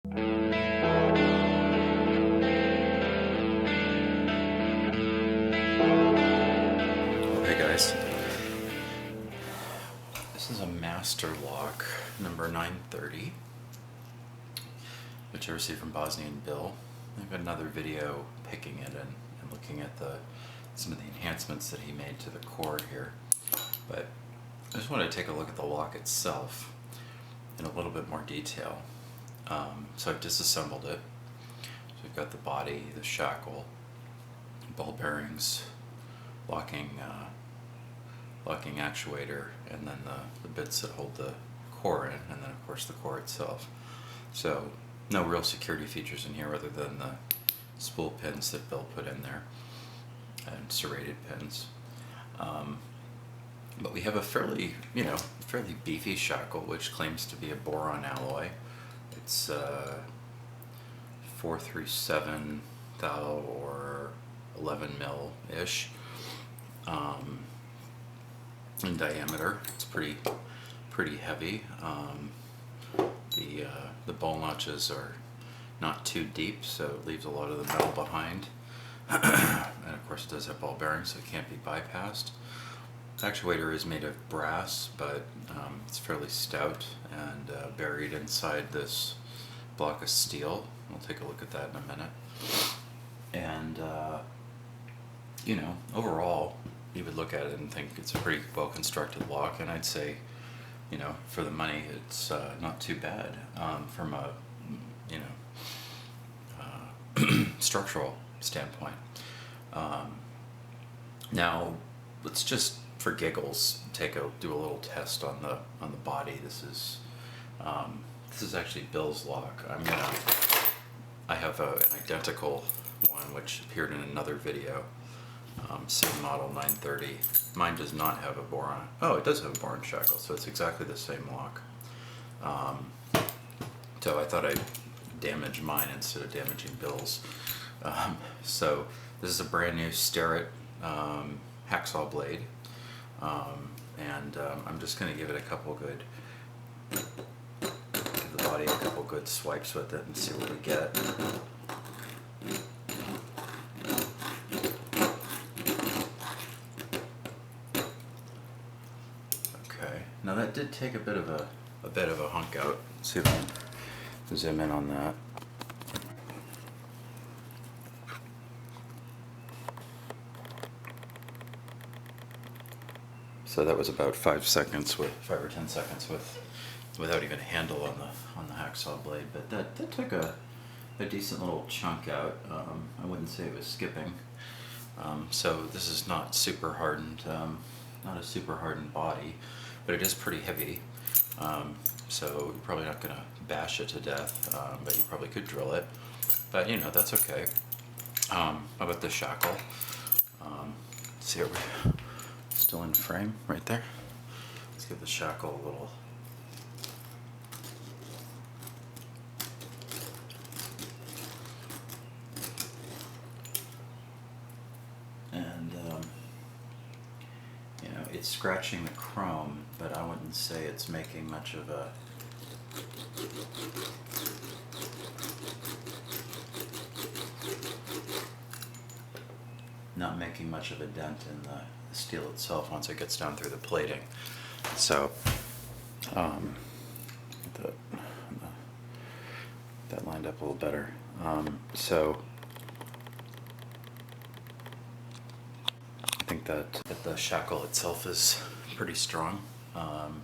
Hey guys, this is a master lock number 930, which I received from Bosnianbill. I've got another video picking it and looking at some of the enhancements that he made to the core here. But I just want to take a look at the lock itself in a little bit more detail. So I've disassembled it. So we've got the body, the shackle, ball bearings, locking actuator, and then the bits that hold the core in, and then of course the core itself. So no real security features in here other than the spool pins that Bill put in there and serrated pins. But we have a fairly beefy shackle, which claims to be a boron alloy. It's 437 thou or 11 mil ish in diameter. It's pretty heavy. The ball notches are not too deep, so it leaves a lot of the metal behind. And of course it does have ball bearings, so it can't be bypassed. The actuator is made of brass, but it's fairly stout and buried inside this block of steel. We'll take a look at that in a minute. And overall, you would look at it and think it's a pretty well constructed lock, and I'd say, for the money, it's not too bad from a structural standpoint. Now, let's just, for giggles, do a little test on the body. This is actually Bill's lock. I have an identical one which appeared in another video. Same model 930. Mine does not have a boron. Oh, it does have a boron shackle, so it's exactly the same lock. So I thought I'd damage mine instead of damaging Bill's. So this is a brand new Starrett hacksaw blade, and I'm just going to give it a couple good, give the body a couple good swipes with it and see what we get. Now that did take a bit of a hunk out. Let's see if I can zoom in on that. So that was about 5 or 10 seconds without even a handle on the hacksaw blade. But that took a decent little chunk out. I wouldn't say it was skipping. So this is not super hardened, not a super hardened body, but it is pretty heavy. So you're probably not going to bash it to death, but you probably could drill it. But that's okay. How about the shackle? See, are we still in frame right there? Let's give the shackle a little. And it's scratching the chrome, but I wouldn't say it's making much of a dent in the steel itself once it gets down through the plating. So that lined up a little better. So I think that the shackle itself is pretty strong.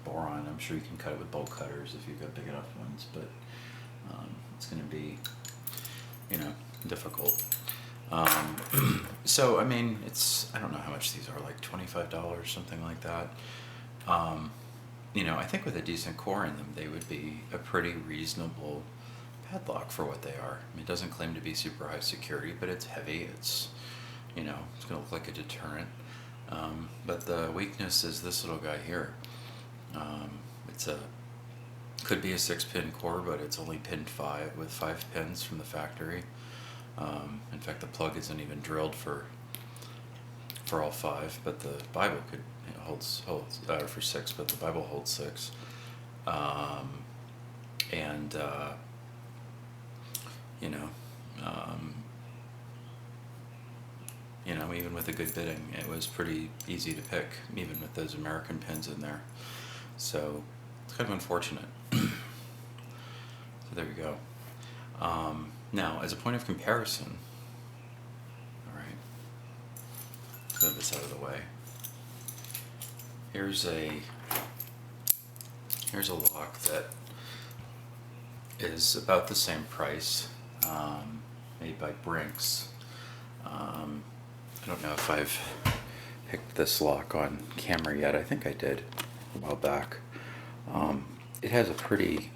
Boron, I'm sure you can cut it with bolt cutters if you've got big enough ones, but it's going to be, difficult. So, I mean, I don't know how much these are, like $25, something like that. I think with a decent core in them, they would be a pretty reasonable padlock for what they are. I mean, it doesn't claim to be super high security, but it's heavy. It's, it's going to look like a deterrent. But the weakness is this little guy here. Could be a 6-pin core, but it's only pinned 5 with 5 pins from the factory. In fact, the plug isn't even drilled for all 5, but the Bible holds for 6, but the Bible holds 6. you know, even with a good bitting, it was pretty easy to pick, even with those American pins in there. So it's kind of unfortunate. So there you go. Now, as a point of comparison, all right, let's move this out of the way. Here's a lock that is about the same price, made by Brinks. I don't know if I've picked this lock on camera yet. I think I did a while back. It has a pretty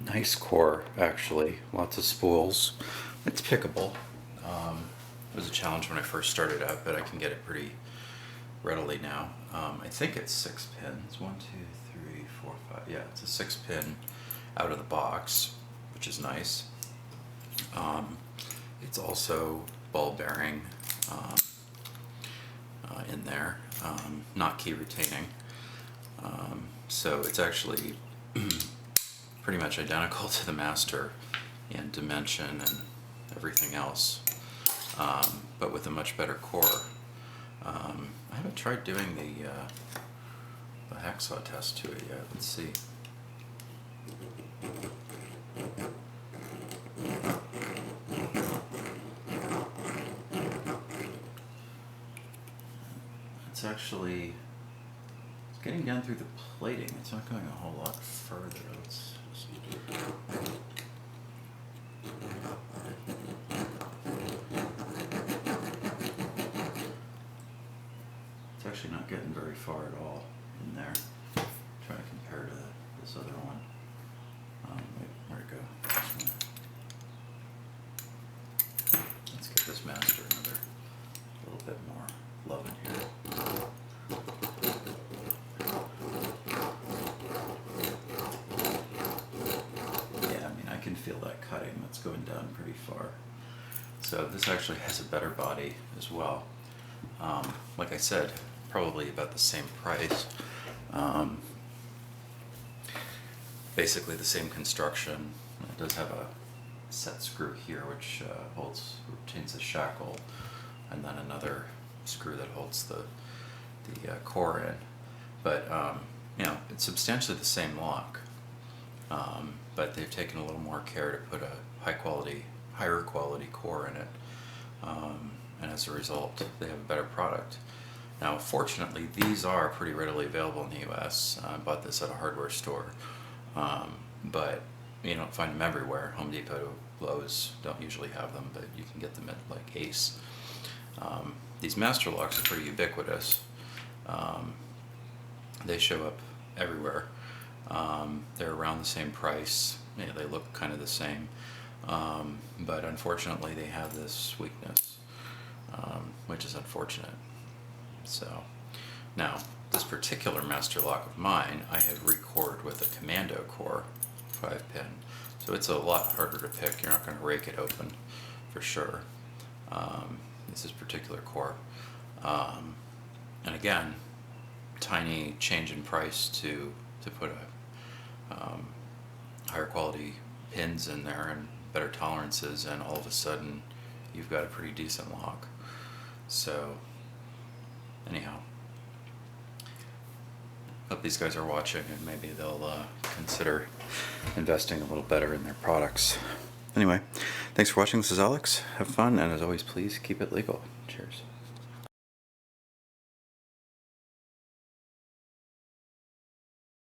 nice core, actually. Lots of spools. It's pickable. It was a challenge when I first started out, but I can get it pretty readily now. I think it's 6 pins. 1, 2, 3, 4, 5. Yeah, it's a 6 pin out of the box, which is nice. It's also ball bearing in there, not key retaining. So it's actually pretty much identical to the Master in dimension and everything else, but with a much better core. I haven't tried doing the hacksaw test to it yet. Let's see. It's actually getting down through the plating. It's not going a whole lot further. Let's just it's actually not getting very far at all in there. Trying to compare to this other one. Wait, where'd it go? Let's give this Master another little bit more love in here. Yeah, I mean, I can feel that cutting. That's going down pretty far. So this actually has a better body as well. Like I said, probably about the same price. Basically the same construction. It does have a set screw here which retains the shackle, and then another screw that holds the core in. But it's substantially the same lock, but they've taken a little more care to put a higher quality core in it, and as a result they have a better product. Now fortunately these are pretty readily available in the US. I bought this at a hardware store, but you don't find them everywhere. Home Depot, Lowe's don't usually have them, but you can get them at like Ace. These Master locks are pretty ubiquitous. They show up everywhere. They're around the same price. They look kind of the same, but unfortunately they have this weakness, which is unfortunate. So now this particular Master lock of mine I have recored with a commando core 5-pin, so it's a lot harder to pick. You're not going to rake it open for sure. This particular core, and again, tiny change in price to put a higher quality pins in there and better tolerances, and all of a sudden you've got a pretty decent lock. So anyhow, hope these guys are watching and maybe they'll consider investing a little better in their products. Anyway, thanks for watching. This is Alex. Have fun, and as always, please keep it legal. Cheers.